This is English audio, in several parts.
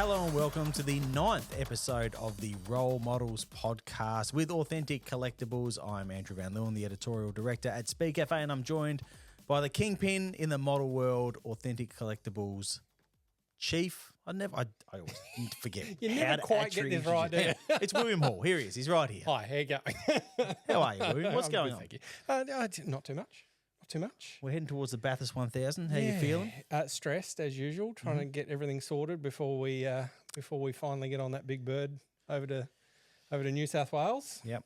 Hello and welcome to the 9th episode of the Role Models podcast with Authentic Collectables. I'm Andrew van Leeuwen, the editorial director at Speedcafe, and I'm joined by the kingpin in the model world, Authentic Collectables chief. I always forget. You never quite get this right, do you? It's William Hall. Here he is. He's right here. Hi, how you going? How are you, William? What's going on? Thank you. Not too much. Not too much. We're heading towards the Bathurst 1000. How are you feeling? Stressed as usual, trying to get everything sorted before we finally get on that big bird over to New South Wales. Yep.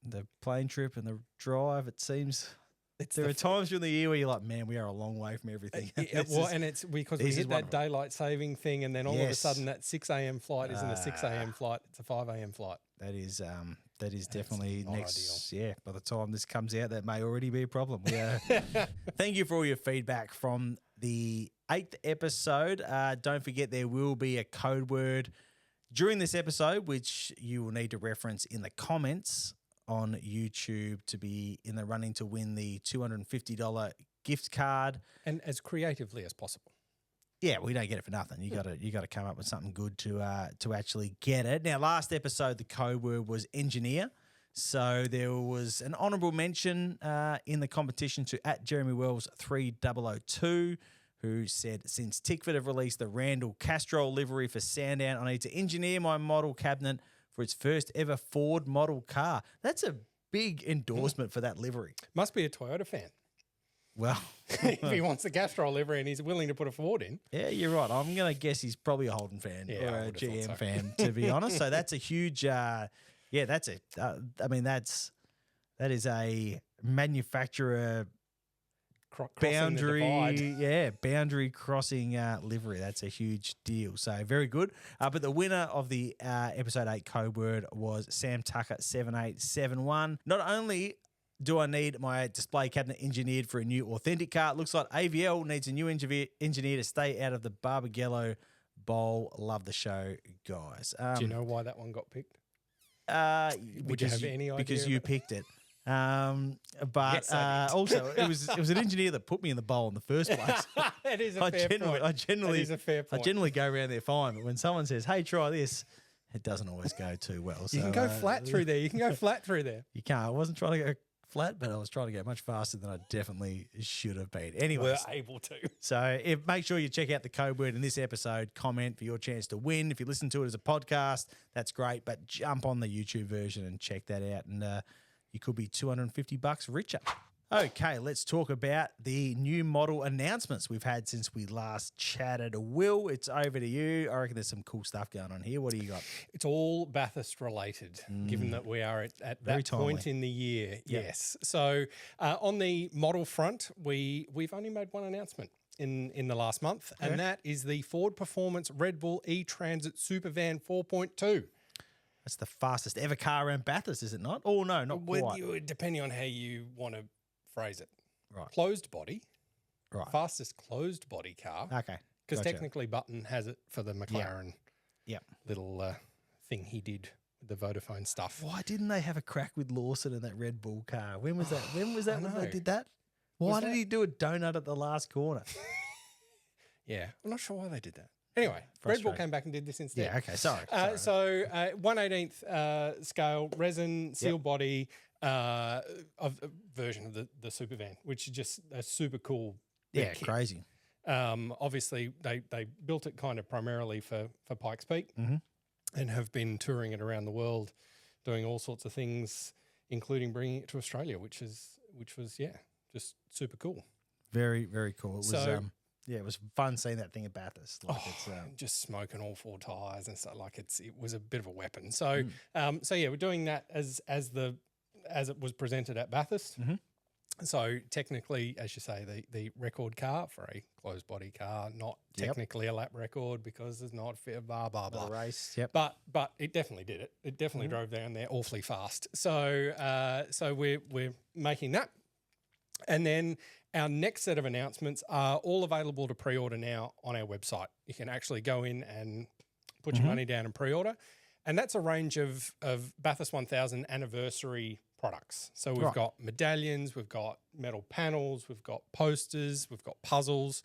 The plane trip and the drive, it seems. There are times during the year where you're like, man, we are a long way from everything. And it's because we hit that daylight saving thing, and then all of a sudden that 6 a.m. flight isn't a 6 a.m. flight, it's a 5 a.m. flight. That is definitely next. Ideal. Yeah, by the time this comes out, that may already be a problem. Thank you for all your feedback from the 8th episode. Don't forget there will be a code word during this episode, which you will need to reference in the comments on YouTube to be in the running to win the $250 gift card, and as creatively as possible. Yeah, we don't get it for nothing. You got to come up with something good to actually get it. Now, last episode the code word was engineer, so there was an honourable mention in the competition to @JeremyWells3002, who said, since Tickford have released the Randall Castrol livery for Sandown, I need to engineer my model cabinet for its first ever Ford model car. That's a big endorsement for that livery. Must be a Toyota fan. Well, if he wants the Castrol livery and he's willing to put a Ford in. Yeah, you're right. I'm going to guess he's probably a Holden fan or a GM fan, to be honest. So that's a huge, that is a manufacturer boundary crossing livery. That's a huge deal. So very good. But the winner of the episode 8 code word was Sam Tucker 7871. Not only do I need my display cabinet engineered for a new Authentic car, it looks like AVL needs a new engineer to stay out of the Barbagallo Bowl. Love the show, guys. Do you know why that one got picked? Would you have any idea? Because you picked it. Also, it was an engineer that put me in the bowl in the first place. That is a fair point. I generally go around there fine, but when someone says, hey, try this, it doesn't always go too well. So, you can go flat through there. You can go flat through there. You can't. I wasn't trying to go flat, but I was trying to go much faster than I definitely should have been. Anyway, we're able to. So make sure you check out the code word in this episode, comment for your chance to win. If you listen to it as a podcast, that's great, but jump on the YouTube version and check that out, and you could be $250 richer. Okay, let's talk about the new model announcements we've had since we last chatted. Will, it's over to you. I reckon there's some cool stuff going on here. What do you got? It's all Bathurst related, given that we are at that point in the year. Yep. Yes. So on the model front, we've only made one announcement in the last month, and that is the Ford Performance Red Bull E-Transit Supervan 4.2. That's the fastest ever car around Bathurst, is it not? Oh, no, not quite. Depending on how you want to phrase it. Right. Closed body. Right. Fastest closed body car. Okay. Because technically Button has it for the McLaren little thing he did with the Vodafone stuff. Why didn't they have a crack with Lawson in that Red Bull car? When was that? When they did that? Why did he do a donut at the last corner? Yeah. I'm not sure why they did that. Anyway, Red Bull came back and did this instead. Yeah, okay, sorry. So 1/18th scale, resin, seal body of version of the Supervan, which is just a super cool kit. Crazy. Obviously, they built it kind of primarily for Pikes Peak and have been touring it around the world, doing all sorts of things, including bringing it to Australia, which was just super cool. Very, very cool. It was it was fun seeing that thing at Bathurst. Just smoking all 4 tyres and stuff. It was a bit of a weapon. So we're doing that as it was presented at Bathurst. So technically, as you say, the record car for a closed body car, not technically a lap record because it's not fair, blah blah blah. The race, But it definitely did it. It definitely drove down there awfully fast. So we're making that. And then our next set of announcements are all available to pre-order now on our website. You can actually go in and put your money down and pre-order. And that's a range of Bathurst 1000 anniversary products. So we've got medallions, we've got metal panels, we've got posters, we've got puzzles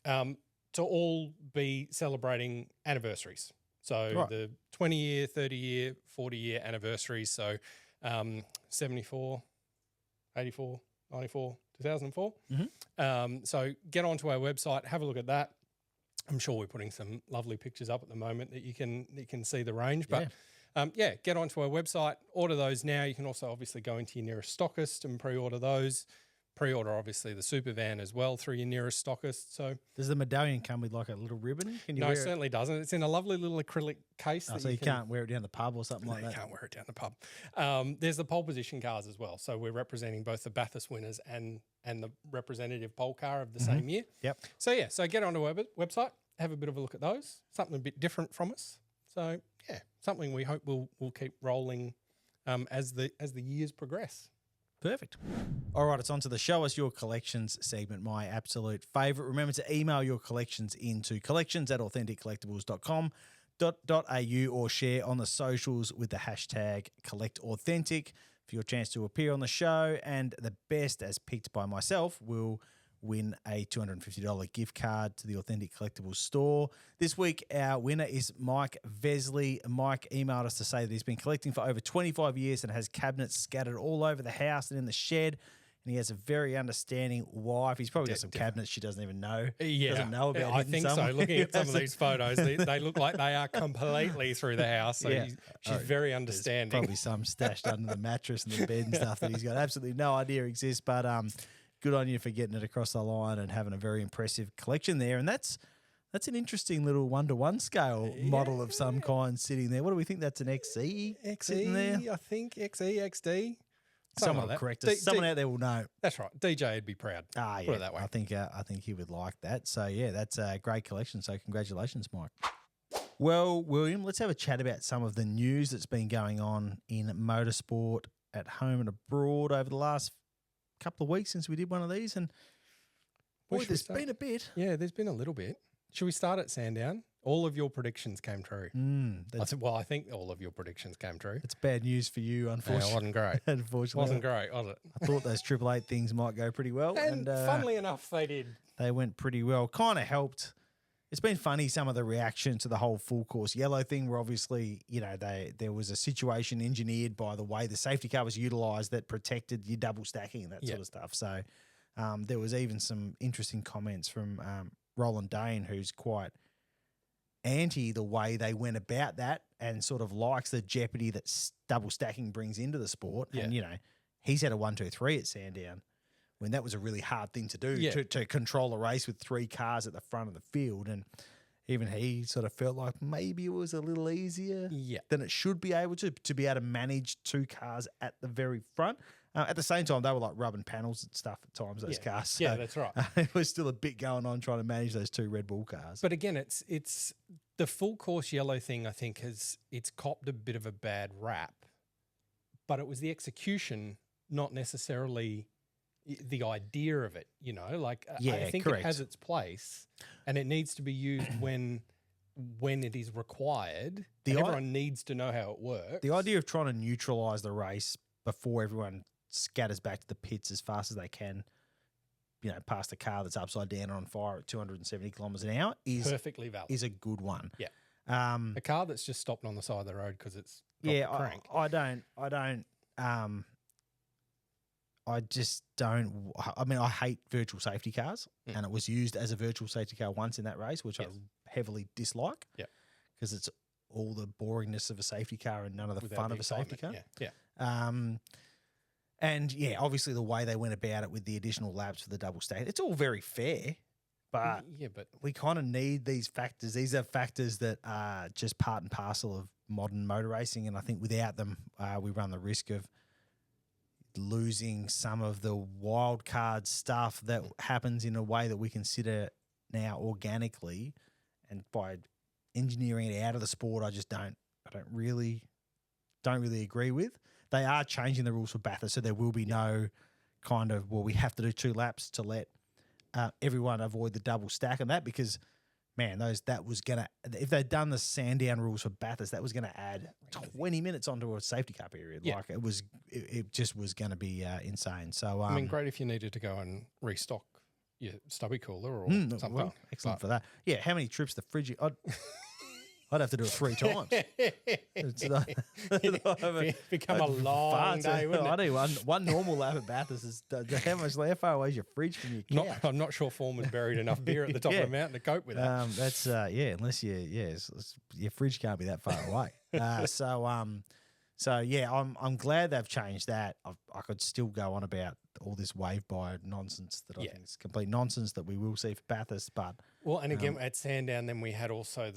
to all be celebrating anniversaries. So Right. the 20-year, 30-year, 40-year anniversaries. So 74, 84, 94, 2004. So get onto our website, have a look at that. I'm sure we're putting some lovely pictures up at the moment that you can see the range. But get onto our website, order those now. You can also obviously go into your nearest stockist and pre-order those. Pre-order obviously the super van as well through your nearest stockist. So Does the medallion come with like a little ribbon? Can you no, wear it certainly doesn't. It's in a lovely little acrylic case. so you can't wear it down the pub or something like You that? can't wear it down the pub. There's the pole position cars as well. So we're representing both the Bathurst winners and the representative pole car of the same year. Yep. So get onto our website, have a bit of a look at those. Something a bit different from us. So something we hope will keep rolling as the years progress. Perfect. All right, it's on to the Show Us Your Collections segment, my absolute favourite. Remember to email your collections into collections@authenticcollectables.com.au or share on the socials with the hashtag #CollectAuthentic for your chance to appear on the show. And the best, as picked by myself, will win a $250 gift card to the Authentic Collectables store. This week, our winner is Mike Vesley. Mike emailed us to say that he's been collecting for over 25 years and has cabinets scattered all over the house and in the shed. And he has a very understanding wife. He's probably got some cabinets she doesn't even know. Doesn't know about. I think so. Looking at some of these photos, they look like they are completely through the house. So she's very understanding. Probably some stashed under the mattress and the bed and stuff that he's got absolutely no idea exists. But good on you for getting it across the line and having a very impressive collection there. And that's an interesting little 1-to-1 scale model of some kind sitting there. What do we think? That's an XE sitting there? I think XE, XD. Someone will correct us. Someone out there will know. That's right. DJ would be proud. Put it that way. I think he would like that. So, that's a great collection. So, congratulations, Mike. Well, William, let's have a chat about some of the news that's been going on in motorsport at home and abroad over the last couple of weeks since we did one of these. And boy, there's been a bit. Yeah, there's been a little bit. Should we start at Sandown? All of your predictions came true. I think all of your predictions came true. It's bad news for you, unfortunately. It wasn't great. Unfortunately. Wasn't great, was it? I thought those 888 things might go pretty well. And funnily enough, they did. They went pretty well. Kind of helped. It's been funny, some of the reaction to the whole full course yellow thing, where obviously, there was a situation engineered by the way the safety car was utilised that protected your double stacking and that sort of stuff. So there was even some interesting comments from Roland Dane, who's quite anti the way they went about that and sort of likes the jeopardy that double stacking brings into the sport. Yeah. And, he's had a 1, 2, 3 at Sandown when that was a really hard thing to do, to control a race with 3 cars at the front of the field. And even he sort of felt like maybe it was a little easier than it should be able to be able to manage 2 cars at the very front. At the same time, they were like rubbing panels and stuff at times, those cars. So, that's right. It was still a bit going on trying to manage those 2 Red Bull cars. But again, it's the full course yellow thing, I think, it's copped a bit of a bad rap. But it was the execution, not necessarily the idea of it, I think correct. It has its place and it needs to be used when it is required. Everyone needs to know how it works. The idea of trying to neutralise the race before everyone scatters back to the pits as fast as they can, past a car that's upside down and on fire at 270 kilometres an hour is perfectly valid. Is a good one. Yeah. A car that's just stopped on the side of the road because it's crank. I just don't. I mean, I hate virtual safety cars, and it was used as a virtual safety car once in that race, which I heavily dislike. Yeah, because it's all the boringness of a safety car and none of the fun of a safety car. Yeah. And obviously the way they went about it with the additional laps for the double stack, it's all very fair. But we kind of need these factors. These are factors that are just part and parcel of modern motor racing, and I think without them, we run the risk of losing some of the wild card stuff that happens in a way that we consider now organically, and by engineering it out of the sport, I don't really agree with. They are changing the rules for Bathurst, so there will be no kind of, we have to do 2 laps to let everyone avoid the double stack and that, because man, that was gonna, if they'd done the Sandown rules for Bathurst, that was gonna add 20 minutes onto a safety car period. Yeah. Like it just was gonna be insane. So I mean, great if you needed to go and restock your stubby cooler or something. Well, excellent for that. Yeah, how many trips the fridge? I I'd have to do it 3 times. It's not, Become a long day, wouldn't it? I do one normal lap at Bathurst is how far away is your fridge from your couch? I'm not sure Foreman's buried enough beer at the top of the mountain to cope with that. That's unless your fridge can't be that far away. So yeah, I'm glad they've changed that. I could still go on about all this wave buy nonsense that I think is complete nonsense that we will see for Bathurst. But and again at Sandown, then we had also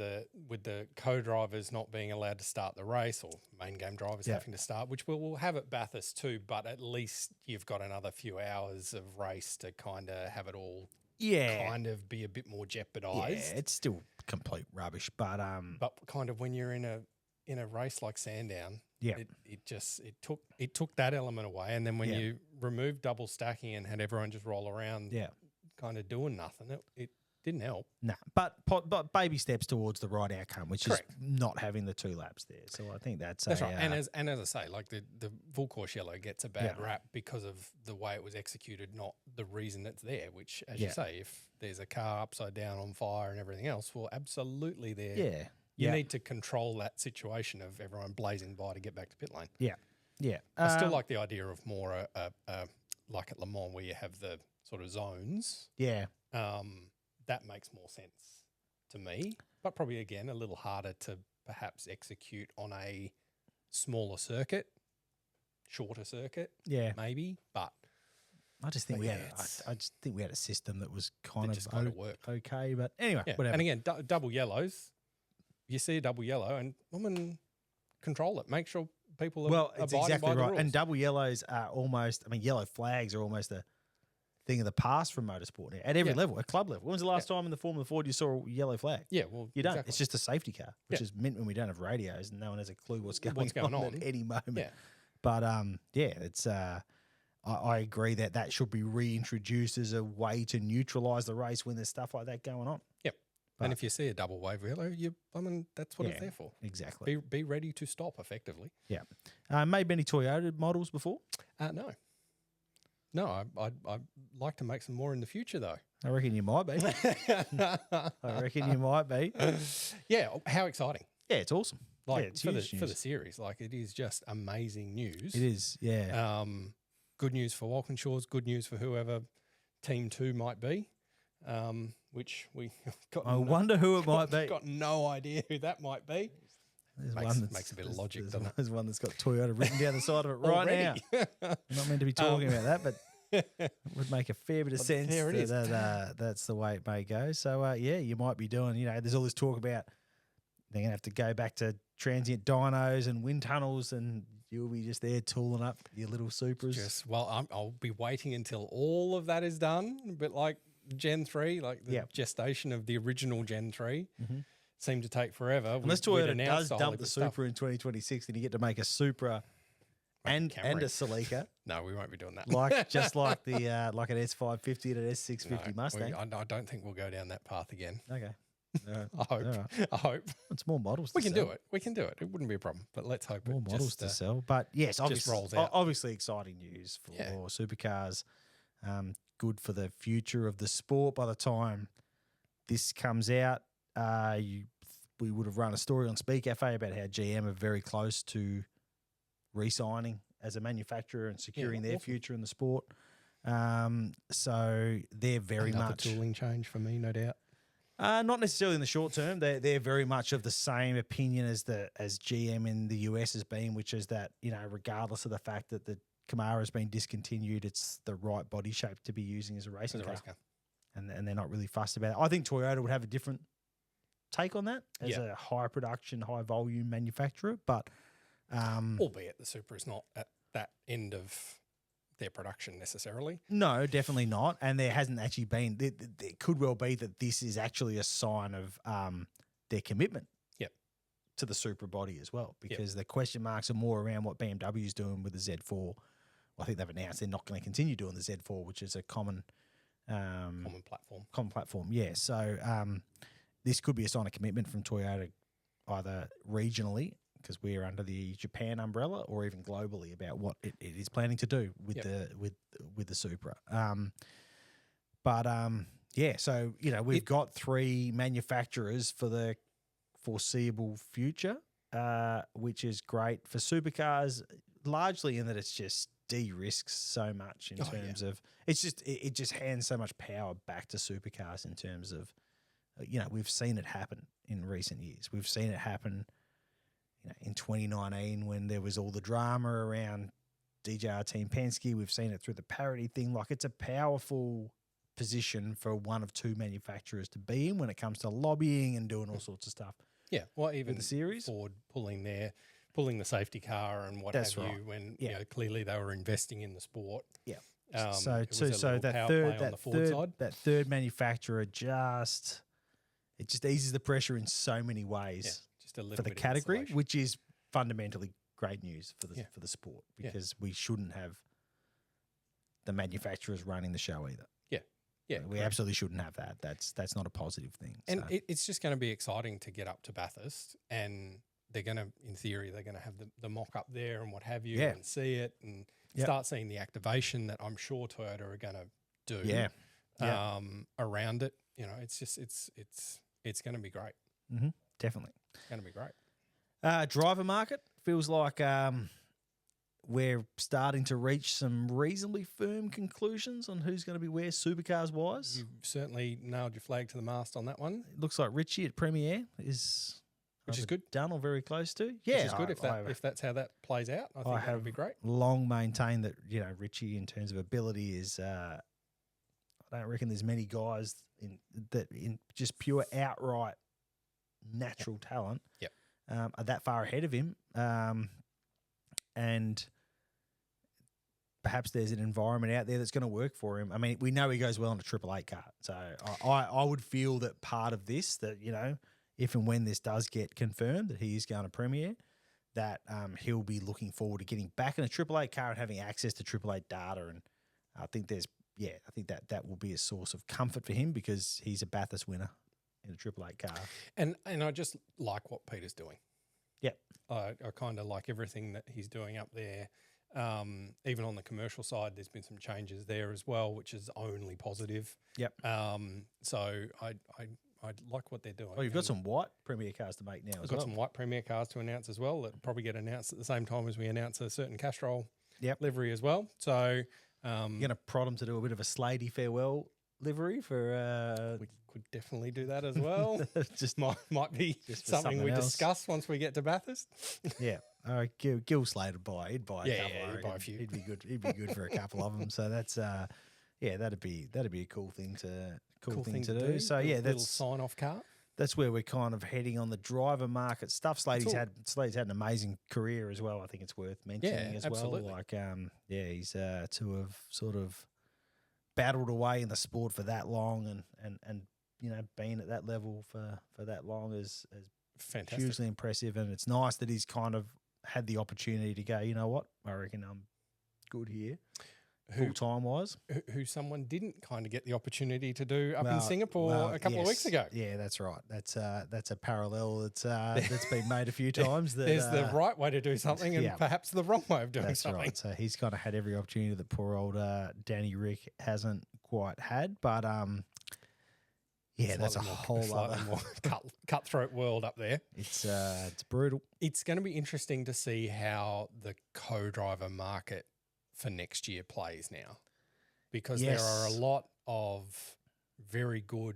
with the co-drivers not being allowed to start the race, or main game drivers having to start, which we'll have at Bathurst too. But at least you've got another few hours of race to kind of have it all. Kind of be a bit more jeopardized. Yeah, it's still complete rubbish, but kind of when you're in a race like Sandown, it took that element away, and then when you removed double stacking and had everyone just roll around, kind of doing nothing, it didn't help. No, but baby steps towards the right outcome, which is not having the 2 laps there. So I think that's right. And as I say, like the full course yellow gets a bad rap because of the way it was executed, not the reason it's there. Which, as you say, if there's a car upside down on fire and everything else, well, absolutely there. Yeah. You need to control that situation of everyone blazing by to get back to pit lane. Yeah, yeah. I still like the idea of more like at Le Mans where you have the sort of zones. Yeah. That makes more sense to me, but probably, again, a little harder to perhaps execute on a smaller circuit, shorter circuit, maybe. But I just think I just think we had a system that was kind of worked okay. But anyway, whatever. And again, double yellows. You see a double yellow, and women control it. Make sure people are it's abiding exactly by the right. rules. And double yellows are almost. I mean, yellow flags are almost a thing of the past from motorsport now, at every level, at club level. When was the last time in the Formula Ford you saw a yellow flag? Yeah, well, you don't. Exactly. It's just a safety car, which is meant when we don't have radios and no one has a clue what's going on at any moment. Yeah. But it's. I agree that should be reintroduced as a way to neutralise the race when there's stuff like that going on. Yep. And if you see a double wave yellow, that's what it's there for. Exactly. Be ready to stop effectively. Yeah. Made many Toyota models before? No. No, I'd like to make some more in the future, though. I reckon you might be. Yeah, how exciting. Yeah, it's awesome. It's for the series. Like, it is just amazing news. It is, yeah. Good news for Walkinshaws, good news for whoever Team 2 might be, which we got. I wonder who it might be. Got no idea who that might be. Makes a bit of logic, doesn't it? There's one that's got Toyota written down the side of it right now. I'm not meant to be talking about that, but it would make a fair bit of sense that's the way it may go. So, you might be doing, there's all this talk about they're going to have to go back to transient dynos and wind tunnels, and you'll be just there tooling up your little Supras. I'll be waiting until all of that is done, a bit like Gen 3, like the gestation of the original Gen 3. Mm-hmm. Seemed to take forever. Unless Toyota does dump the Supra in 2026, then you get to make a Supra and a Celica. No, we won't be doing that. like an S550 and an S650 Mustang. I don't think we'll go down that path again. Okay. I hope. It's more models. We can do it. It wouldn't be a problem. But let's hope more models to sell. But yes, obviously exciting news for supercars. Good for the future of the sport. By the time this comes out, we would have run a story on Speedcafe about how GM are very close to re-signing as a manufacturer and securing their future in the sport. So they're very much tooling change for me, no doubt. Not necessarily in the short term. They're very much of the same opinion as GM in the US has been, which is that regardless of the fact that the Camaro has been discontinued, it's the right body shape to be using as a racing car. And they're not really fussed about it. I think Toyota would have a different take on that as a high production, high volume manufacturer, but albeit the Supra is not at that end of their production necessarily. No, definitely not. And there hasn't actually been. There could well be that this is actually a sign of their commitment. To the Supra body as well, because the question marks are more around what BMW is doing with the Z4. Well, I think they've announced they're not going to continue doing the Z4, which is a common platform. Common platform, yeah. So this could be a sign of commitment from Toyota, either regionally, because we're under the Japan umbrella, or even globally about what it is planning to do with the Supra. So we've got 3 manufacturers for foreseeable future, which is great for supercars, largely in that it's just de-risks so much in terms of it's just it just hands so much power back to supercars in terms of we've seen it happen in recent years. We've seen it happen in 2019 when there was all the drama around DJR Team Penske. We've seen it through the parity thing. Like, it's a powerful position for one of two manufacturers to be in when it comes to lobbying and doing all sorts of stuff. Yeah, well, even the series, Ford pulling the safety car and what have you, when clearly they were investing in the sport. Yeah. So that third manufacturer just eases the pressure in so many ways. Yeah, just a little for the bit category, of which is fundamentally great news for the sport, because we shouldn't have the manufacturers running the show either. Yeah, we absolutely shouldn't have that. That's not a positive thing. And it's just going to be exciting to get up to Bathurst, and they're going to, in theory, they're going to have the mock up there and what have you, and see it and start seeing the activation that I'm sure Toyota are going to do. Around it. It's just it's going to be great. Mm-hmm. Definitely, it's going to be great. Driver market feels like we're starting to reach some reasonably firm conclusions on who's going to be where supercars wise. You've certainly nailed your flag to the mast on that one. It looks like Richie at Premiere is good, done or very close to. Yeah, which is good if that's how that plays out. I think that would be great. Long maintained that Richie, in terms of ability, is. I don't reckon there's many guys in just pure outright natural talent. Are that far ahead of him, and perhaps there's an environment out there that's going to work for him. I mean, we know he goes well on a Triple Eight car, so I would feel that part of this, that if and when this does get confirmed that he is going to Premiere, that he'll be looking forward to getting back in a Triple Eight car and having access to Triple Eight data, and I think that will be a source of comfort for him, because he's a Bathurst winner in a Triple Eight car. And I just like what Peter's doing. Yep. I kind of like everything that he's doing up there. Even on the commercial side, there's been some changes there as well, which is only positive. Yep. So I like what they're doing. Oh, you've got some white Premier cars to make now as well. We've got some white Premier cars to announce as well, that probably get announced at the same time as we announce a certain Castrol livery as well. So you're going to prod them to do a bit of a Slady farewell livery for... we could definitely do that as well. Just might be just something we discuss once we get to Bathurst. Yeah. Gil Slade would buy. He'd buy a couple. He'd buy a few. He'd be good. He'd be good for a couple of them. So that's that'd be a cool thing to do. So that's little sign off car. That's where we're kind of heading on the driver market stuff. Slade's had an amazing career as well. I think it's worth mentioning as absolutely. well. Like he's to have sort of battled away in the sport for that long and been at that level for that long is fantastic, hugely impressive. And it's nice that he's kind of had the opportunity to go, you know what, I reckon I'm good here, full time wise. Who someone didn't kind of get the opportunity to do up in Singapore a couple of weeks ago. Yeah, that's right. That's a parallel that's been made a few times. There's the right way to do something and perhaps the wrong way of doing something. Right. So he's kind of had every opportunity that poor old Danny Rick hasn't quite had. But that's a whole other more cutthroat world up there. It's brutal. It's going to be interesting to see how the co-driver market for next year plays now, because there are a lot of very good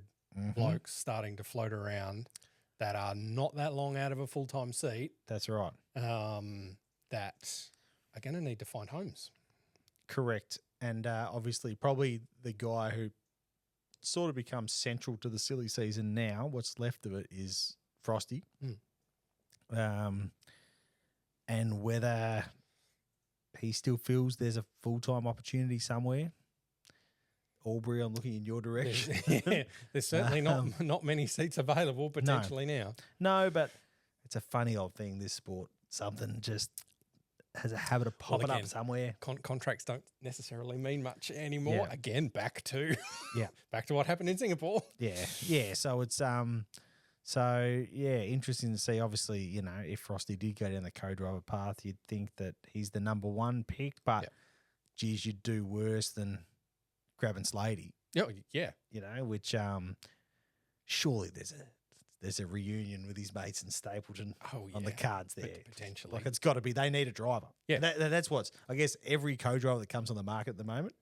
blokes starting to float around that are not that long out of a full-time seat. That's right. That are going to need to find homes. Correct. And obviously probably the guy who sort of becomes central to the silly season now, what's left of it, is Frosty. And whether he still feels there's a full-time opportunity somewhere. Aubrey, I'm looking in your direction. There's certainly not many seats available potentially now. No, but it's a funny old thing, this sport. Something just has a habit of popping up somewhere. Contracts don't necessarily mean much anymore. Yeah. Again, back to what happened in Singapore. Yeah. So it's interesting to see. Obviously, if Frosty did go down the co-driver path, you'd think that he's the number one pick. But geez, you'd do worse than grabbing Slady. Yeah. Which surely there's a reunion with his mates in Stapleton on the yeah, cards there. potentially. Like, it's got to be. They need a driver. Yeah. And that's what's, I guess, every co-driver that comes on the market at the moment,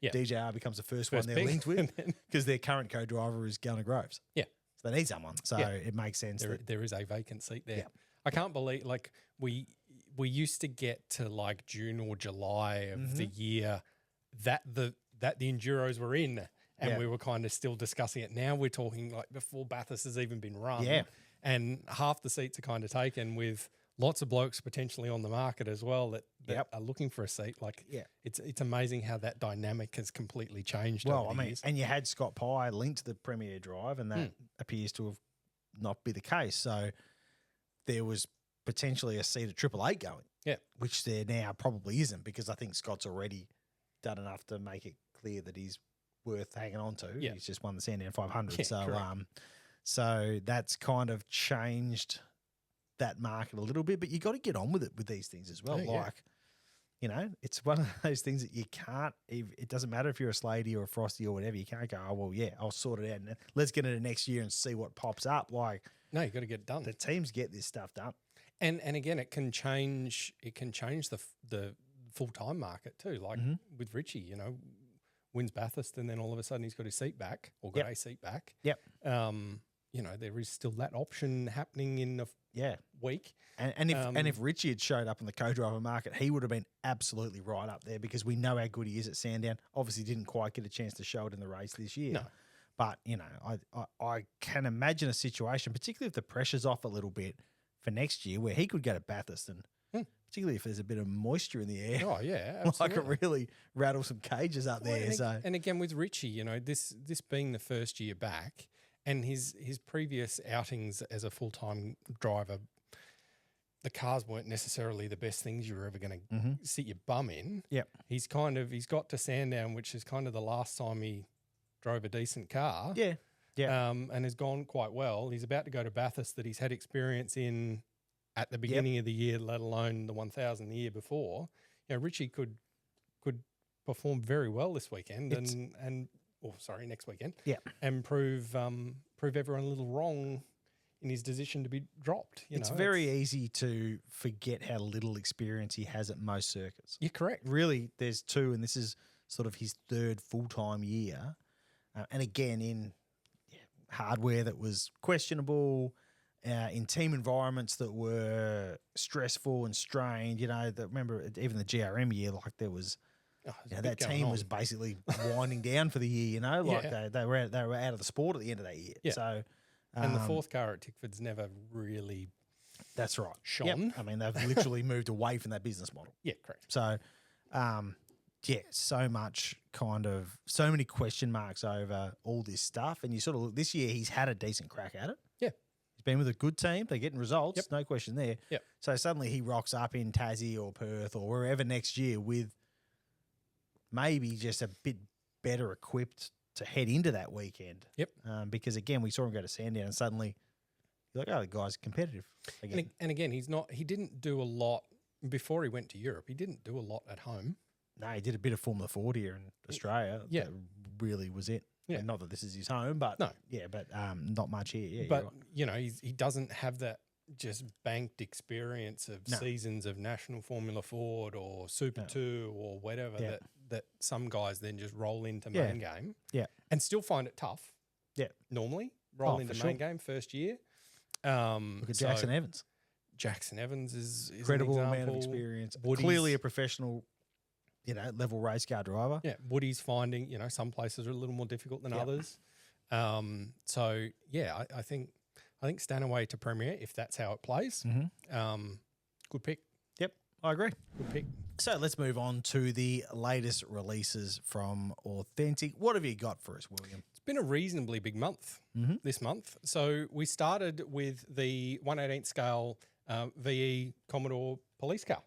Yeah. DJR becomes the first one they're pick. linked with because their current co-driver is Gunnar Groves. Yeah. So they need someone. So it makes sense. There is a vacant seat there. Yeah. I can't believe, like, we used to get to like June or July of the year that the Enduros were in, and we were kind of still discussing it. Now we're talking like before Bathurst has even been run. Yeah. And half the seats are kind of taken, with lots of blokes potentially on the market as well that are looking for a seat. Like, it's amazing how that dynamic has completely changed. Well, over the years. and you had Scott Pye linked to the Premier Drive, and that appears to have not be the case. So there was potentially a seat at Triple Eight going. Yeah. Which there now probably isn't, because I think Scott's already done enough to make it clear that he's worth hanging on to. Yeah. He's just won the Sandown 500. Yeah, so correct. so that's kind of changed that market a little bit, but you got to get on with it with these things as well. Oh, yeah. Like, you know, it's one of those things that you can't, it doesn't matter if you're a Slady or a Frosty or whatever, you can't go, oh, well, yeah, I'll sort it out and let's get into next year and see what pops up. Like, No, you got to get it done. the teams get this stuff done. And again, it can change. It can change the full time market too. Like with Richie, you know, wins Bathurst, and then all of a sudden he's got his seat back, or got a seat back. Yep. You know, there is still that option happening in the week. And if Richie had showed up in the co-driver market, he would have been absolutely right up there, because we know how good he is at Sandown. Obviously, didn't quite get a chance to show it in the race this year. No. But, you know, I can imagine a situation, particularly if the pressure's off a little bit for next year, where he could go to Bathurst, and particularly if there's a bit of moisture in the air. Oh, yeah, absolutely. Like, it really rattle some cages up there. And again, with Richie, you know, this being the first year back, and his previous outings as a full-time driver, the cars weren't necessarily the best things you were ever going to sit your bum in. Yep. He's got to Sandown, which is kind of the last time he drove a decent car. Yeah. Yeah. And has gone quite well. He's about to go to Bathurst, that he's had experience in at the beginning of the year, let alone the 1000 the year before. You know, Richie could perform very well this weekend next weekend. Yeah. And prove everyone a little wrong in his decision to be dropped. It's very easy to forget how little experience he has at most circuits. You're correct. Really, there's two, and this is sort of his third full-time year. And again, in hardware that was questionable, in team environments that were stressful and strained. You know, remember even the GRM year, like there was, that team was basically winding down for the year. You know, like they were out of the sport at the end of that year. Yeah. So, and the fourth car at Tickford's never really. That's right. Shone. Yep. I mean, they've literally moved away from that business model. Yeah, correct. So, so many question marks over all this stuff. And you sort of look, this year he's had a decent crack at it. Yeah. He's been with a good team. They're getting results. No question there. Yep. So suddenly he rocks up in Tassie or Perth or wherever next year with maybe just a bit better equipped to head into that weekend. Yep. Because again, we saw him go to Sandown and suddenly you're like, oh, the guy's competitive again. And again, he didn't do a lot before he went to Europe. He didn't do a lot at home. No, he did a bit of Formula Ford here in Australia. Yeah. That really was it. Yeah. And not that this is his home, but not much here. Yeah, but, you know, he doesn't have that just banked experience of seasons of National Formula Ford or Super 2 or whatever that some guys then just roll into main game and still find it tough. Yeah. Normally, roll into main game first year. Look at Jackson Evans. Jackson Evans is incredible an amount of experience. Clearly a profestional, level race car driver. Yeah, Woody's finding, some places are a little more difficult than others. I think Stanaway to Premier, if that's how it plays, good pick. Yep, I agree. Good pick. So let's move on to the latest releases from Authentic. What have you got for us, William? It's been a reasonably big month this month. So we started with the 1/18 scale VE Commodore police car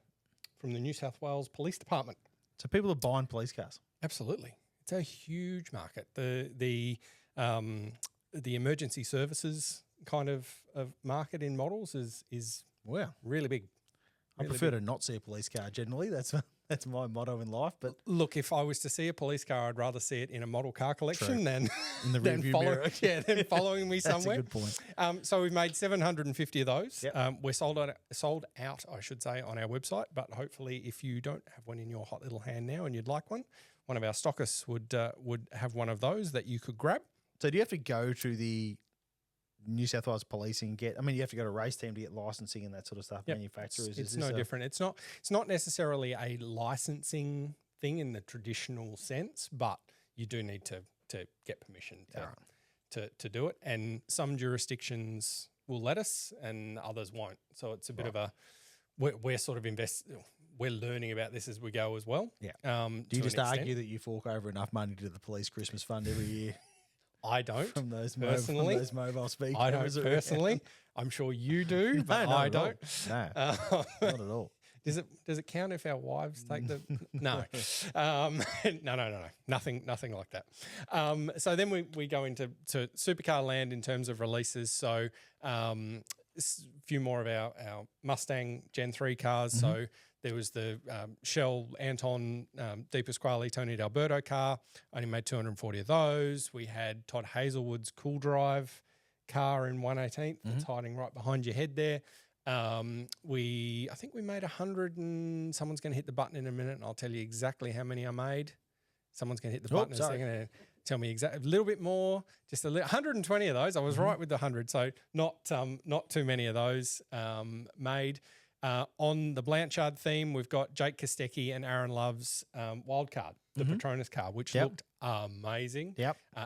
from the New South Wales Police Department. So people are buying police cars. Absolutely, it's a huge market. The emergency services kind of market in models is really big. I prefer to not see a police car generally. That's That's my motto in life. But look, if I was to see a police car, I'd rather see it in a model car collection than in the than rearview mirror. than following me That's somewhere. a good point. So we've made 750 of those. Yep. We're sold out, I should say, on our website. But hopefully, if you don't have one in your hot little hand now and you'd like one of our stockists would have one of those that you could grab. So do you have to go to the New South Wales Police and get? I mean, you have to go to a race team to get licensing and that sort of stuff. Yep. Manufacturers, It's no different. It's not necessarily a licensing thing in the traditional sense, but you do need to get permission to do it. And some jurisdictions will let us, and others won't. So it's a bit of a we're sort of we're learning about this as we go as well. Yeah. Do you just argue that you fork over enough money to the police Christmas fund every year? I don't from those personally. From those mobile speakers. I don't personally. I'm sure you do, but I don't. No, not at all. Does it count if our wives take the? No, no. Nothing like that. So then we go into supercar land in terms of releases. So a few more of our Mustang Gen 3 cars. Mm-hmm. So there was the Shell Anton Di Pasquale Tony D'Alberto car. Only made 240 of those. We had Todd Hazelwood's Cool Drive car in 1/18. That's hiding right behind your head there. I think we made 100 and someone's going to hit the button in a minute and I'll tell you exactly how many I made. Someone's going to hit the button in a second and tell me exactly a little bit more, just 120 of those. I was right with the 100. So not too many of those made. On the Blanchard theme, we've got Jake Kostecki and Aaron Love's wild card, the Petronas car, which looked amazing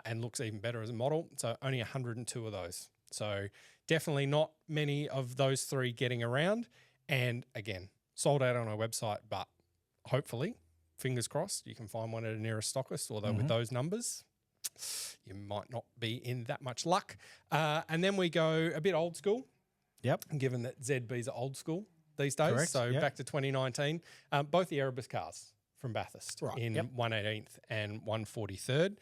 and looks even better as a model. So only 102 of those. So definitely not many of those three getting around. And again, sold out on our website, but hopefully, fingers crossed, you can find one at a nearest stockist, although with those numbers, you might not be in that much luck. And then we go a bit old school. Yep. Given that ZBs are old school these days. Correct. So back to 2019, both the Erebus cars from Bathurst in 1/18th and 1/43rd.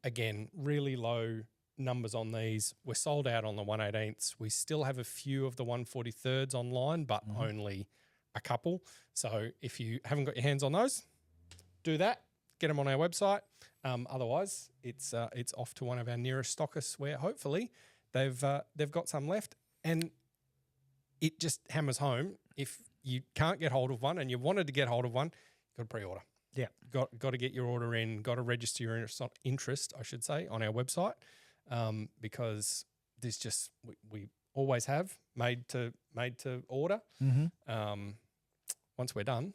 Again, really low numbers on these. We're sold out on the 1/18ths. We still have a few of the 1/43rds online, but only a couple. So if you haven't got your hands on those, do that. Get them on our website. Otherwise, it's off to one of our nearest stockists where hopefully they've got some left. And it just hammers home, if you can't get hold of one and you wanted to get hold of one, you've got to pre-order. Yeah. Got to get your order in, got to register your interest, I should say, on our website, because there's just, we always have made to order. Once we're done,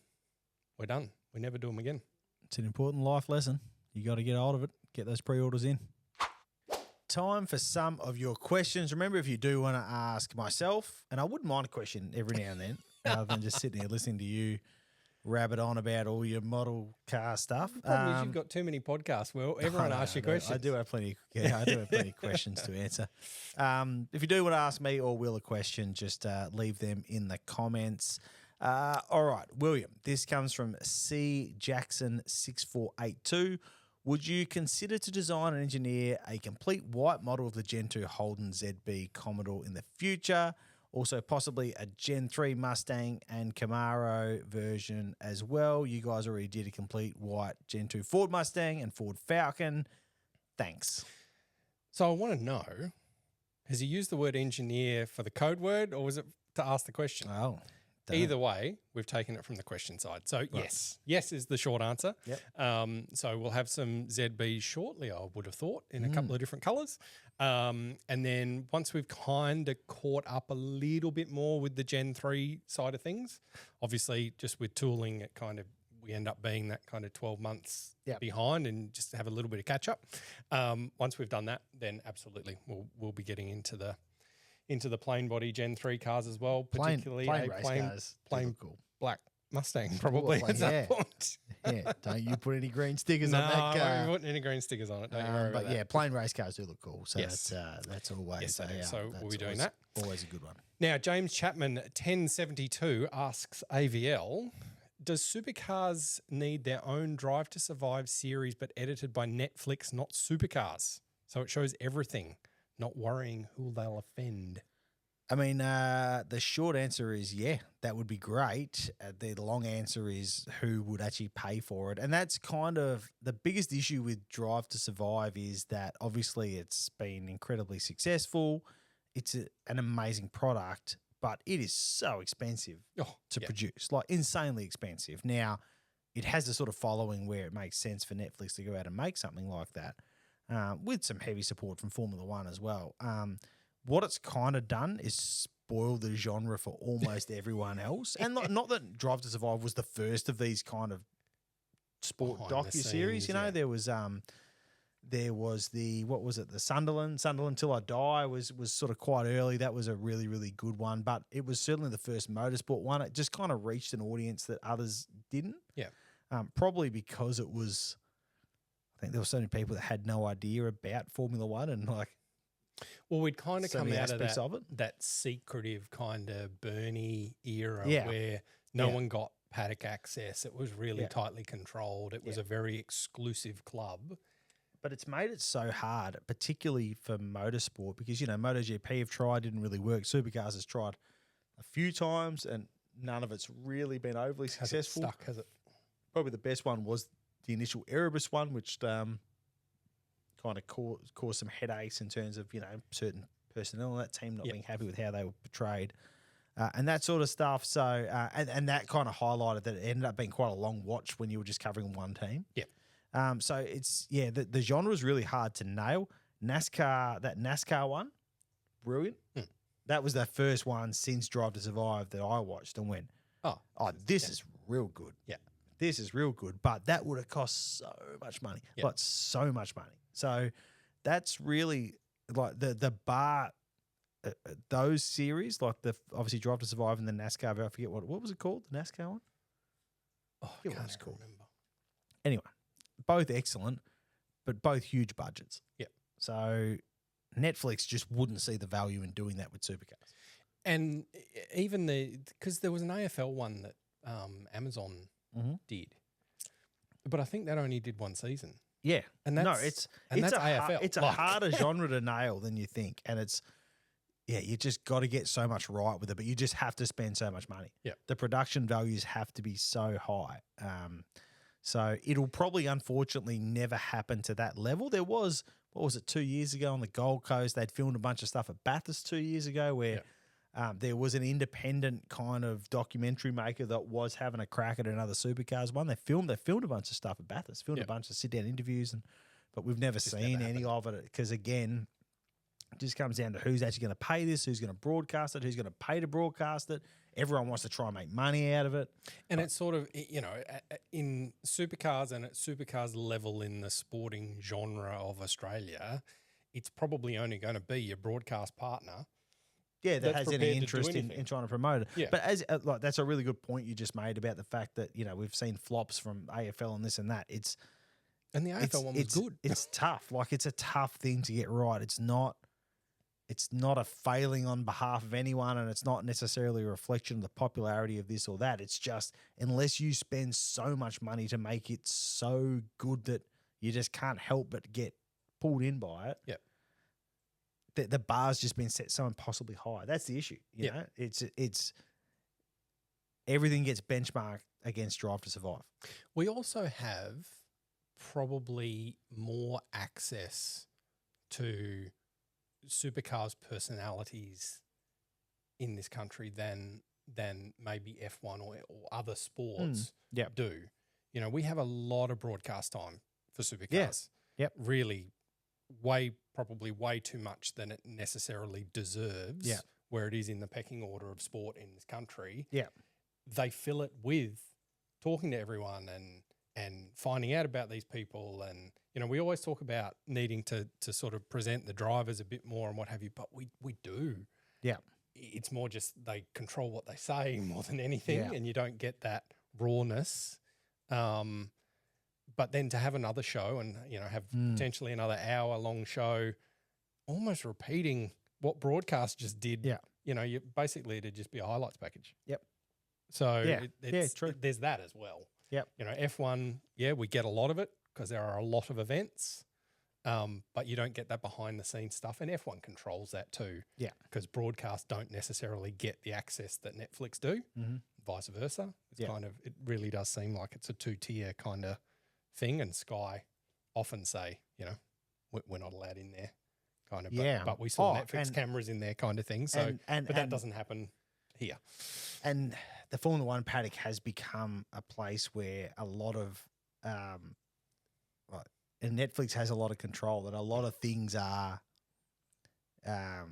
we're done. We never do them again. It's an important life lesson. You got to get hold of it, get those pre-orders in. Time for some of your questions. Remember, if you do want to ask myself, and I wouldn't mind a question every now and then, rather than just sitting here listening to you rabbit on about all your model car stuff. The problem is you've got too many podcasts. Well, everyone asks you questions. I do have plenty. I do have plenty of questions to answer. If you do want to ask me or Will a question, just leave them in the comments. All right, William. This comes from C Jackson 6482. Would you consider to design and engineer a complete white model of the Gen 2 Holden ZB Commodore in the future? Also, possibly a Gen 3 Mustang and Camaro version as well. You guys already did a complete white Gen 2 Ford Mustang and Ford Falcon. Thanks. So I want to know, has he used the word engineer for the code word or was it to ask the question? Oh, either way, we've taken it from the question side. So yes is the short answer. Yep. So we'll have some ZBs shortly, I would have thought, in a couple of different colours. And then once we've kind of caught up a little bit more with the Gen 3 side of things, obviously just with tooling, we end up being that kind of 12 months behind and just have a little bit of catch up. Once we've done that, then absolutely we'll be getting into the plain body Gen 3 cars as well, particularly plain race cars. Plain cool. Black Mustang probably at that point. Yeah, don't you put any green stickers on that car. No, I won't put any green stickers on it. Don't you worry about that. Yeah, plain race cars do look cool. So that's always so we'll be doing that. Always a good one. Now, James Chapman 1072 asks AVL, does supercars need their own Drive to Survive series but edited by Netflix, not supercars? So it shows everything, not worrying who they'll offend. I mean, the short answer is yeah, that would be great. The long answer is who would actually pay for it, and that's kind of the biggest issue with Drive to Survive is that obviously it's been incredibly successful. It's an amazing product, but it is so expensive to produce, like insanely expensive. Now, it has a sort of following where it makes sense for Netflix to go out and make something like that, with some heavy support from Formula One as well. What it's kind of done is spoil the genre for almost everyone else. And not that Drive to Survive was the first of these kind of sport docu-series. You know, there was the, what was it, the Sunderland Till I Die was sort of quite early. That was a really, really good one. But it was certainly the first motorsport one. It just kind of reached an audience that others didn't. Yeah. Probably because it was, I think there were so many people that had no idea about Formula One and like, well, we'd kind of so come many out of aspects of it. that secretive kind of Bernie era where no one got paddock access. It was really tightly controlled. It was a very exclusive club. But it's made it so hard, particularly for motorsport, because, you know, MotoGP have tried, didn't really work. Supercars has tried a few times and none of it's really been overly successful. Has it stuck, has it? Probably the best one was the initial Erebus one, which kind of caused some headaches in terms of, you know, certain personnel on that team not being happy with how they were portrayed and that sort of stuff. So, and that kind of highlighted that it ended up being quite a long watch when you were just covering one team. Yeah. So it's, the genre is really hard to nail. That NASCAR one, brilliant. That was the first one since Drive to Survive that I watched and went, oh, this is real good. Yeah. This is real good. But that would have cost so much money, like so much money. So that's really like the bar, those series, like the obviously Drive to Survive and the NASCAR, but I forget what was it called, the NASCAR one? Oh, I can't remember. Anyway, both excellent, but both huge budgets. Yeah. So Netflix just wouldn't see the value in doing that with supercars. And even because there was an AFL one that Amazon did, but I think that only did one season. Yeah, and that's AFL. It's a harder genre to nail than you think, and it's you just got to get so much right with it, but you just have to spend so much money. Yeah, the production values have to be so high. So it'll probably, unfortunately, never happen to that level. There was, what was it, 2 years ago on the Gold Coast? They'd filmed a bunch of stuff at Bathurst 2 years ago where there was an independent kind of documentary maker that was having a crack at another supercars one. They filmed a bunch of stuff at Bathurst, filmed a bunch of sit-down interviews, but we've never seen any of it because, again, it just comes down to who's actually going to pay this, who's going to broadcast it, who's going to pay to broadcast it. Everyone wants to try and make money out of it. And it's sort of, you know, in supercars and at supercars level in the sporting genre of Australia, it's probably only going to be your broadcast partner. Yeah, that has any interest in trying to promote it. Yeah. But as like that's a really good point you just made about the fact that, you know, we've seen flops from AFL and this and that. And the AFL one was good. It's tough. Like, it's a tough thing to get right. It's not a failing on behalf of anyone, and it's not necessarily a reflection of the popularity of this or that. It's just, unless you spend so much money to make it so good that you just can't help but get pulled in by it. Yep. The bar's just been set so impossibly high. That's the issue. You know, it's everything gets benchmarked against Drive to Survive. We also have probably more access to supercars personalities in this country than maybe F1 or other sports do. You know, we have a lot of broadcast time for supercars. Yep. Really probably way too much than it necessarily deserves where it is in the pecking order of sport in this country. Yeah. They fill it with talking to everyone and finding out about these people. And, you know, we always talk about needing to sort of present the drivers a bit more and what have you, but we do. Yeah. It's more just they control what they say more than anything, and you don't get that rawness. But then to have another show and, you know, have potentially another hour-long show almost repeating what broadcast just did, you know, it'd just be a highlights package. Yep. So true. There's that as well. Yep. You know, F1, we get a lot of it because there are a lot of events. but you don't get that behind the scenes stuff, and F1 controls that too. Yeah. Because broadcast don't necessarily get the access that Netflix do, vice versa. It's it really does seem like it's a 2-tier kind of thing, and Sky often say, we're not allowed in there, kind of. But we saw Netflix cameras in there, kind of thing. So, but that doesn't happen here. And the Formula One paddock has become a place where a lot of, and Netflix has a lot of control, that a lot of things are, a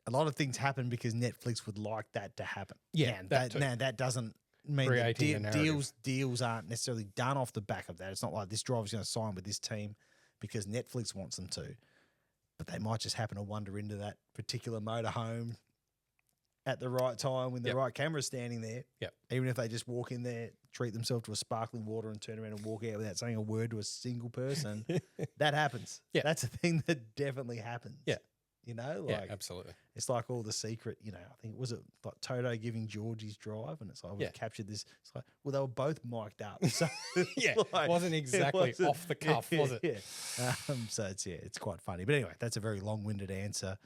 lot of things happen because Netflix would like that to happen. Yeah, that doesn't mean creating that deals aren't necessarily done off the back of that. It's not like this driver's going to sign with this team because Netflix wants them to, but they might just happen to wander into that particular motorhome at the right time when the right camera's standing there. Yep. Even if they just walk in there, treat themselves to a sparkling water and turn around and walk out without saying a word to a single person, that happens. Yeah. That's a thing that definitely happens. Yeah. Absolutely. It's like all the secret, I think, was it like Toto giving George his drive, and it's like, we've captured this. It's like, well, they were both mic'd up. So it wasn't exactly off the cuff, was it? Yeah. So it's quite funny. But anyway, that's a very long-winded answer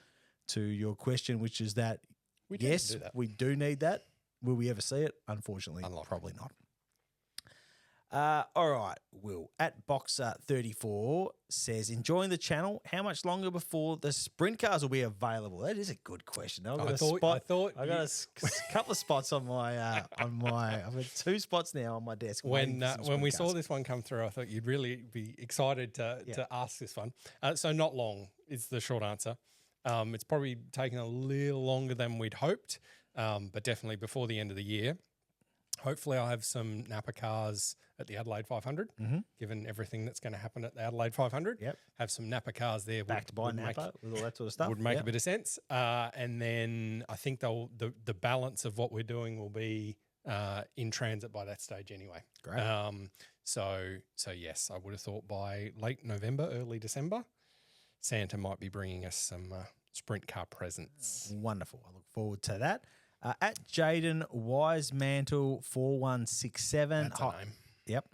to your question, which is that, yes, we do need that. Will we ever see it? Unfortunately, probably not. All right, Will. At Boxer34 says, enjoying the channel. How much longer before the sprint cars will be available? That is a good question. I got a couple of spots on my I've got 2 spots now on my desk. When we saw this one come through, I thought you'd really be excited to ask this one. So not long is the short answer. It's probably taken a little longer than we'd hoped, but definitely before the end of the year. Hopefully I'll have some Napa cars at the Adelaide 500, given everything that's going to happen at the Adelaide 500. Yep. Have some Napa cars there. Backed by Napa with all that sort of stuff. Would make a bit of sense. And then I think the balance of what we're doing will be in transit by that stage anyway. Great. So yes, I would have thought by late November, early December, Santa might be bringing us some sprint car presents. Wonderful. I look forward to that. At Jaden Wisemantle 4167. That's a name. Yep.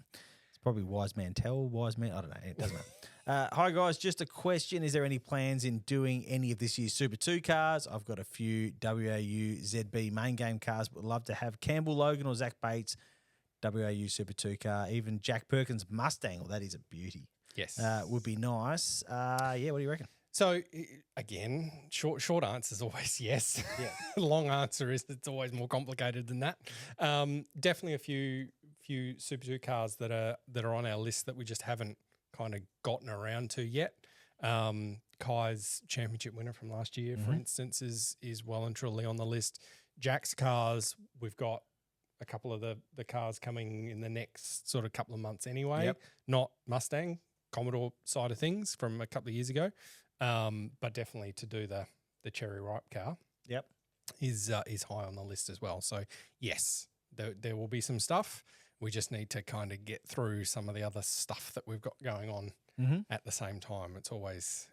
It's probably Wisemantel, Wiseman. I don't know. It doesn't matter. Hi, guys. Just a question. Is there any plans in doing any of this year's Super 2 cars? I've got a few WAU ZB main game cars, but would love to have Campbell Logan or Zach Bates WAU Super 2 car. Even Jack Perkins Mustang. Well, that is a beauty. Yes. Would be nice. What do you reckon? So again, short answer is always yes. Yeah. Long answer is it's always more complicated than that. Definitely a few Super 2 cars that are on our list that we just haven't kind of gotten around to yet. Kai's championship winner from last year, for instance, is well and truly on the list. Jack's cars, we've got a couple of the cars coming in the next sort of couple of months anyway. Yep. Not Mustang, Commodore side of things from a couple of years ago. But definitely to do the cherry ripe car, is high on the list as well. So yes, there will be some stuff. We just need to kind of get through some of the other stuff that we've got going on at the same time. It's always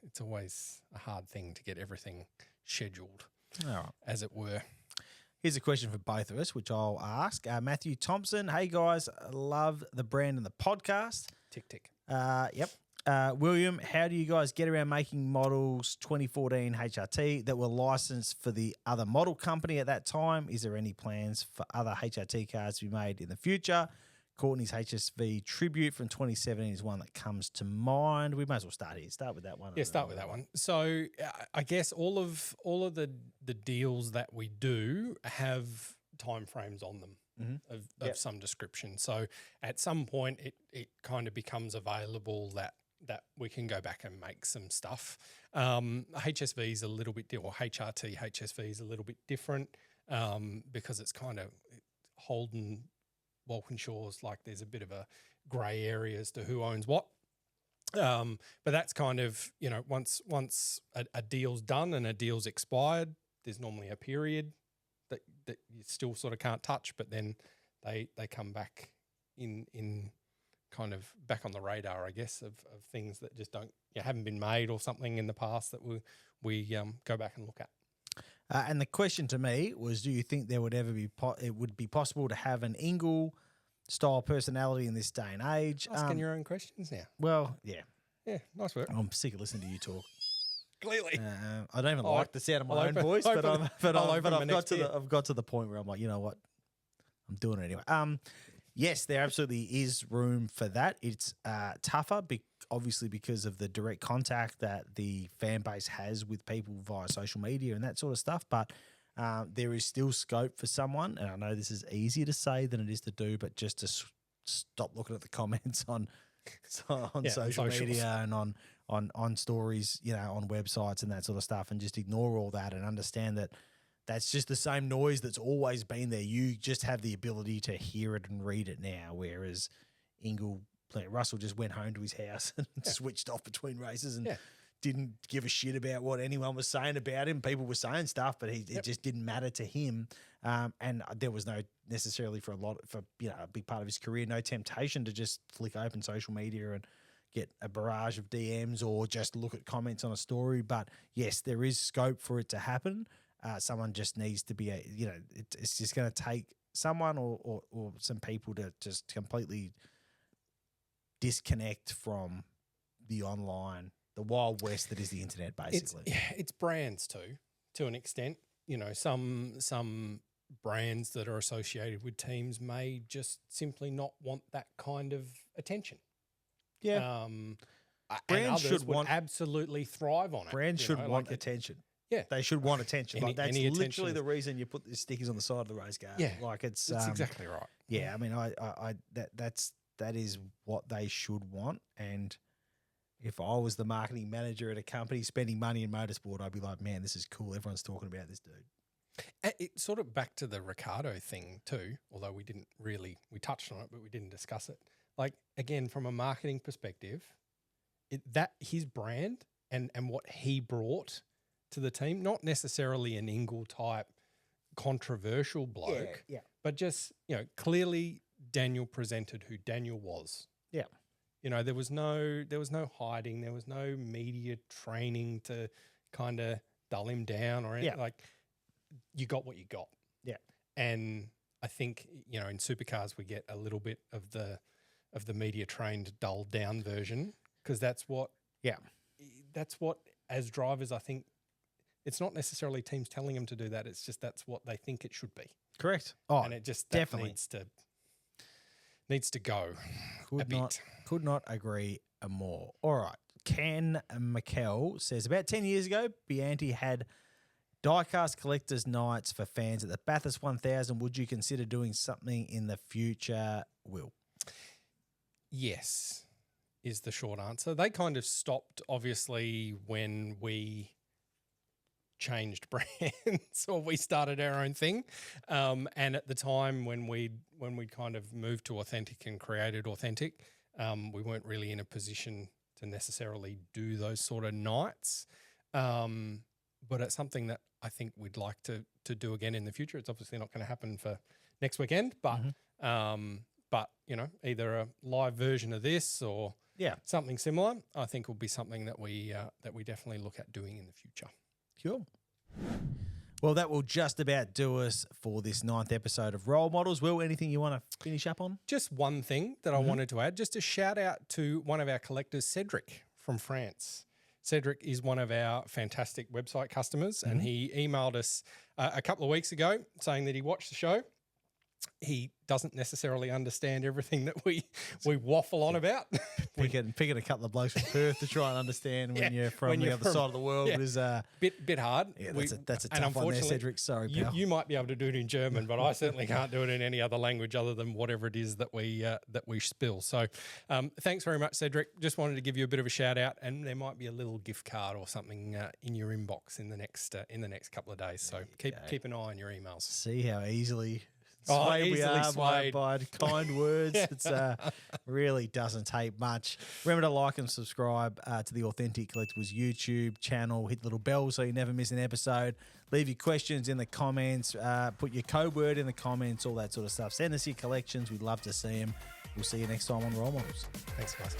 a hard thing to get everything scheduled, as it were. Here's a question for both of us, which I'll ask. Matthew Thompson, hey guys, love the brand and the podcast. Tick. Yep. William, how do you guys get around making models 2014 HRT that were licensed for the other model company at that time? Is there any plans for other HRT cars to be made in the future? Courtney's HSV Tribute from 2017 is one that comes to mind. We may as well start here. Start with that one. Yeah, start with that one. So I guess all of the deals that we do have timeframes on them. Of some description. So at some point it kind of becomes available that we can go back and make some stuff. HSV is a little bit or HRT HSV is a little bit different because it's kind of Holden, Walkinshaw's, like there's a bit of a grey area as to who owns what. But that's kind of, once a deal's done and a deal's expired, there's normally a period that you still sort of can't touch, but then they come back in kind of back on the radar, I guess, of things that just haven't been made or something in the past that we go back and look at. And the question to me was, do you think there would ever be it would be possible to have an Ingle style personality in this day and age? Asking your own questions now. Well, yeah. Yeah, nice work. I'm sick of listening to you talk. Clearly. I don't even like the sound of my I'll own open- voice, but open- I'll open my I've next beer. I've got to the point where I'm like, you know what, I'm doing it anyway. Yes, there absolutely is room for that. It's tougher, obviously because of the direct contact that the fan base has with people via social media and that sort of stuff. But there is still scope for someone, and I know this is easier to say than it is to do, but just to stop looking at the comments on social media and on stories, on websites and that sort of stuff, and just ignore all that and understand that that's just the same noise that's always been there. You just have the ability to hear it and read it now, whereas Russell just went home to his house and switched off between races and didn't give a shit about what anyone was saying about him. People were saying stuff, but it just didn't matter to him. And there was no necessarily for a big part of his career, no temptation to just flick open social media and get a barrage of DMs or just look at comments on a story. But yes, there is scope for it to happen. Someone just needs to be it's just going to take someone or some people to just completely disconnect from the Wild West that is the internet, basically. It's brands too, to an extent. Some brands that are associated with teams may just simply not want that kind of attention. Yeah. Brands would absolutely thrive on it. Brands should want attention. Yeah. They should want attention. That's any literally attention the reason you put the stickers on the side of the race car. Yeah. It's exactly right. Yeah, I mean, that is what they should want. And if I was the marketing manager at a company spending money in motorsport, I'd be like, man, this is cool. Everyone's talking about this dude. It's sort of back to the Ricciardo thing too, although we touched on it, but we didn't discuss it. Like, again, from a marketing perspective, his brand and what he brought to the team, not necessarily an Ingle type controversial bloke, but just, clearly Daniel presented who Daniel was. Yeah. There was no hiding, there was no media training to kind of dull him down or anything. Like, you got what you got. Yeah. And I think, in supercars we get a little bit of the media trained dulled down version, because that's what as drivers, I think it's not necessarily teams telling them to do that. It's just that's what they think it should be. Correct. Oh, and it just definitely needs to go. Could not agree more. All right. Ken McKell says, about 10 years ago, Bianchi had diecast collectors nights for fans at the Bathurst 1000. Would you consider doing something in the future, Will? Yes, is the short answer. They kind of stopped, obviously, when we changed brands or we started our own thing. And at the time when we kind of moved to Authentic and created Authentic, we weren't really in a position to necessarily do those sort of nights. But it's something that I think we'd like to do again in the future. It's obviously not going to happen for next weekend, but either a live version of this or something similar, I think will be something that we definitely look at doing in the future. Cool. Well, that will just about do us for this 9th episode of Role Models. Will, anything you want to finish up on? Just one thing that I wanted to add, just a shout out to one of our collectors, Cedric from France. Cedric is one of our fantastic website customers, and he emailed us a couple of weeks ago saying that he watched the show. He doesn't necessarily understand everything that we waffle on about. Picking a couple of blokes from Perth to try and understand when you're from the other side of the world is bit hard. Yeah, that's a tough one there, Cedric. Sorry, pal. You might be able to do it in German, but I certainly can't do it in any other language other than whatever it is that we spill. So, thanks very much, Cedric. Just wanted to give you a bit of a shout out, and there might be a little gift card or something in your inbox in the next couple of days. So keep an eye on your emails. See how easily easily swayed by kind words. It's really doesn't take much. Remember to like and subscribe to the Authentic Collectables YouTube channel. Hit the little bell so you never miss an episode. Leave your questions in the comments. Put your code word in the comments, all that sort of stuff. Send us your collections. We'd love to see them. We'll see you next time on Role Models. Thanks, guys.